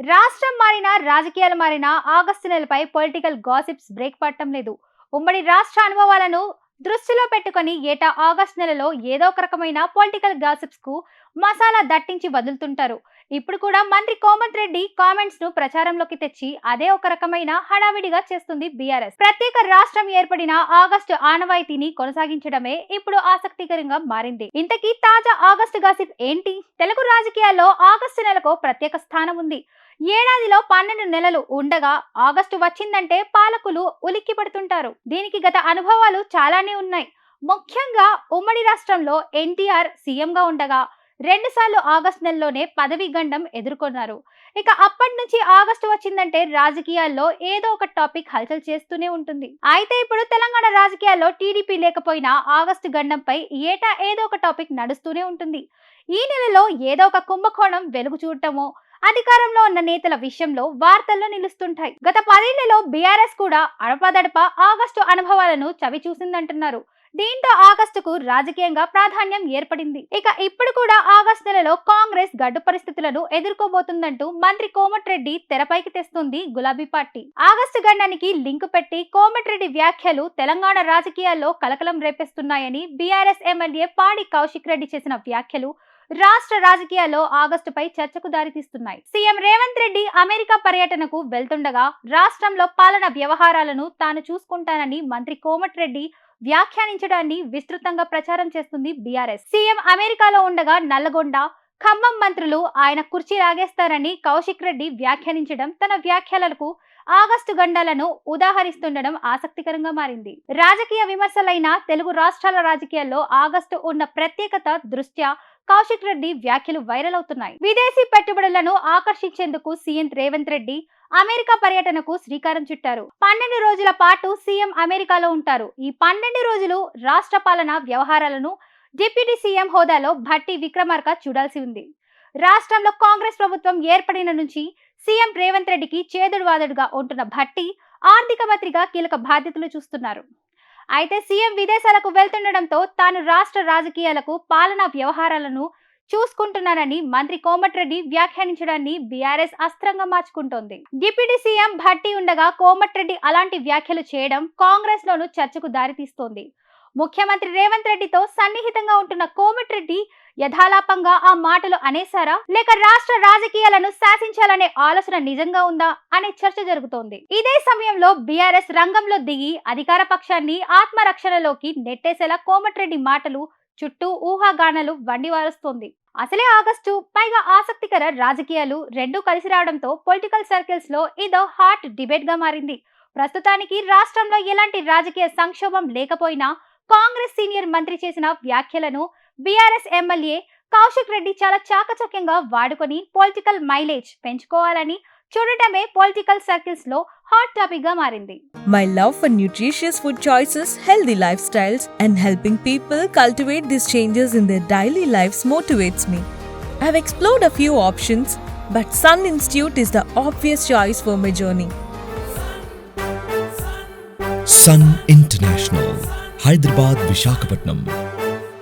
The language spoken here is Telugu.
రాష్ట్రం మారినా రాజకీయాలు మారినా ఆగస్టు నెలపై పొలిటికల్ గాసిప్స్ బ్రేక్ పడటం లేదు. ఉమ్మడి రాష్ట్ర అనుభవాలను దృష్టిలో పెట్టుకొని ఏటా ఆగస్టు నెలలో ఏదో ఒక రకమైన పొలిటికల్ గాసిప్స్ కు మసాలా దట్టించి వదులుతుంటారు. ఇప్పుడు కూడా మంత్రి కోమటిరెడ్డి కామెంట్స్ ను ప్రచారంలోకి తెచ్చి అదే ఒక రకమైన హడావిడిగా చేస్తుంది బీఆర్ఎస్. ప్రత్యేక రాష్ట్రం ఏర్పడిన ఆగస్టు ఆనవాయితీని కొనసాగించడమే ఇప్పుడు ఆసక్తికరంగా మారింది. ఇంతకీ తాజా ఆగస్టు గాసిప్ ఏంటి? తెలుగు రాజకీయాల్లో ఆగస్టు నెలకు ప్రత్యేక స్థానం ఉంది. ఏడాదిలో 12 నెలలు ఉండగా ఆగస్టు వచ్చిందంటే పాలకులు ఉలిక్కి పడుతుంటారు. దీనికి గత అనుభవాలు చాలానే ఉన్నాయి. ముఖ్యంగా ఉమ్మడి రాష్ట్రంలో ఎన్టీఆర్ సీఎంగా ఉండగా 2 సార్లు ఆగస్టు నెలలోనే పదవీ గండం ఎదుర్కొన్నారు. ఇక అప్పటి నుంచి ఆగస్టు వచ్చిందంటే రాజకీయాల్లో ఏదో ఒక టాపిక్ హల్చల్ చేస్తూనే ఉంటుంది. అయితే ఇప్పుడు తెలంగాణ రాజకీయాల్లో టీడీపీ లేకపోయినా ఆగస్టు గండంపై ఏటా ఏదో ఒక టాపిక్ నడుస్తూనే ఉంటుంది. ఈ నెలలో ఏదో ఒక కుంభకోణం వెలుగు చూడటమో అధికారంలో ఉన్న నేతల విషయంలో వార్తల్లో నిలుస్తుంటాయి. గత 10 ఏళ్లలో బీఆర్ఎస్ కూడా అడపాదడపా ఆగస్టు అనుభవాలను చవి చూసిందంటున్నారు. దీంతో ఆగస్టుకు రాజకీయంగా ప్రాధాన్యం ఏర్పడింది. ఇక ఇప్పుడు కూడా ఆగస్టు నెలలో కాంగ్రెస్ గడ్డు పరిస్థితులను ఎదుర్కోబోతుందంటూ మంత్రి కోమటిరెడ్డి తెరపైకి తెస్తుంది గులాబీ పార్టీ. ఆగస్టు గండానికి లింకు పెట్టి కోమటిరెడ్డి వ్యాఖ్యలు తెలంగాణ రాజకీయాల్లో కలకలం రేపిస్తున్నాయని బీఆర్ఎస్ ఎమ్మెల్యే పాడి కౌశిక్ రెడ్డి చేసిన వ్యాఖ్యలు రాష్ట్ర రాజకీయాల్లో ఆగస్టుపై చర్చకు దారితీస్తున్నాయి. సీఎం రేవంత్ రెడ్డి అమెరికా పర్యటనకు వెళ్తుండగా రాష్ట్రంలో పాలన వ్యవహారాలను తాను చూసుకుంటానని మంత్రి కోమటిరెడ్డి వ్యాఖ్యానించడాన్ని విస్తృతంగా ప్రచారం చేస్తుంది బీఆర్ఎస్. సీఎం అమెరికాలో ఉండగా నల్లగొండ, ఖమ్మం మంత్రులు ఆయన కుర్చీ లాగేస్తారని కౌశిక్ రెడ్డి వ్యాఖ్యానించడం తన వ్యాఖ్యలకు ఆగస్టు గండాలను ఉదాహరిస్తుండడం ఆసక్తికరంగా మారింది. రాజకీయ విమర్శలైన తెలుగు రాష్ట్రాల రాజకీయాల్లో ఆగస్టు ఉన్న ప్రత్యేకత దృష్ట్యా కౌశిక్ రెడ్డి వ్యాఖ్యలు వైరల్ అవుతున్నాయి. విదేశీ పెట్టుబడులను ఆకర్షించేందుకు సీఎం రేవంత్ రెడ్డి అమెరికా పర్యటనకు శ్రీకారం చుట్టారు. 12 రోజుల పాటు సీఎం అమెరికాలో ఉంటారు. ఈ 12 రోజులు రాష్ట్ర పాలన వ్యవహారాలను డిప్యూటీ సీఎం హోదాలో భట్టి విక్రమార్క చూడాల్సి ఉంది. రాష్ట్రంలో కాంగ్రెస్ ప్రభుత్వం ఏర్పడిన నుంచి సీఎం రేవంత్ రెడ్డికి చేదుడు వాదుడుగా ఉంటున్న భట్టి ఆర్థిక మంత్రిగా కీలక బాధ్యతలు చూస్తున్నారు. అయితే సీఎం విదేశాలకు వెళ్తుండటంతో తాను రాష్ట్ర రాజకీయాలకు పాలనా వ్యవహారాలను చూసుకుంటున్నానని మంత్రి కోమటిరెడ్డి వ్యాఖ్యానించడాన్ని బీఆర్ఎస్ అస్త్రంగా మార్చుకుంటోంది. డిప్యూటీ సీఎం భట్టి ఉండగా కోమటిరెడ్డి అలాంటి వ్యాఖ్యలు చేయడం కాంగ్రెస్ లోను చర్చకు దారితీస్తోంది. ముఖ్యమంత్రి రేవంత్ రెడ్డితో సన్నిహితంగా ఉంటున్న కోమటిరెడ్డి యథాలాపంగా ఆ మాటలు అనేసారా, లేక రాష్ట్ర రాజకీయాలను శాసించాలనే ఆలోచన నిజంగా ఉందా అనే చర్చ జరుగుతోంది. ఇదే సమయంలో బీఆర్ఎస్ రంగంలో దిగి అధికార పక్షాన్ని ఆత్మరక్షణలోకి నెట్టేసేలా కోమటిరెడ్డి మాటలు చుట్టూ ఊహాగానాలు వండివారుస్తోంది. అసలే ఆగస్టు, పైగా ఆసక్తికర రాజకీయాలు రెండూ కలిసి రావడంతో పొలిటికల్ సర్కిల్స్ లో ఇదో హాట్ డిబేట్ గా మారింది. ప్రస్తుతానికి రాష్ట్రంలో ఎలాంటి రాజకీయ సంక్షోభం లేకపోయినా కాంగ్రెస్ సీనియర్ మంత్రి చేసిన వ్యాఖ్యలను బీఆర్ఎస్ ఎమ్మెల్యే కౌశిక్ రెడ్డి చాలా చాకచక్యంగా వాడుకొని పొలిటికల్ మైలేజ్ పెంచుకోవాలని చూడటమే పొలిటికల్ సర్కిల్స్ లో హాట్ టాపిక్ గా మారింది. My love for nutritious food choices, healthy lifestyles, and helping people cultivate these changes in their daily lives motivates me. I've explored a few options, but Sun Institute is the obvious choice for my journey. Sun International, Hyderabad, Visakhapatnam.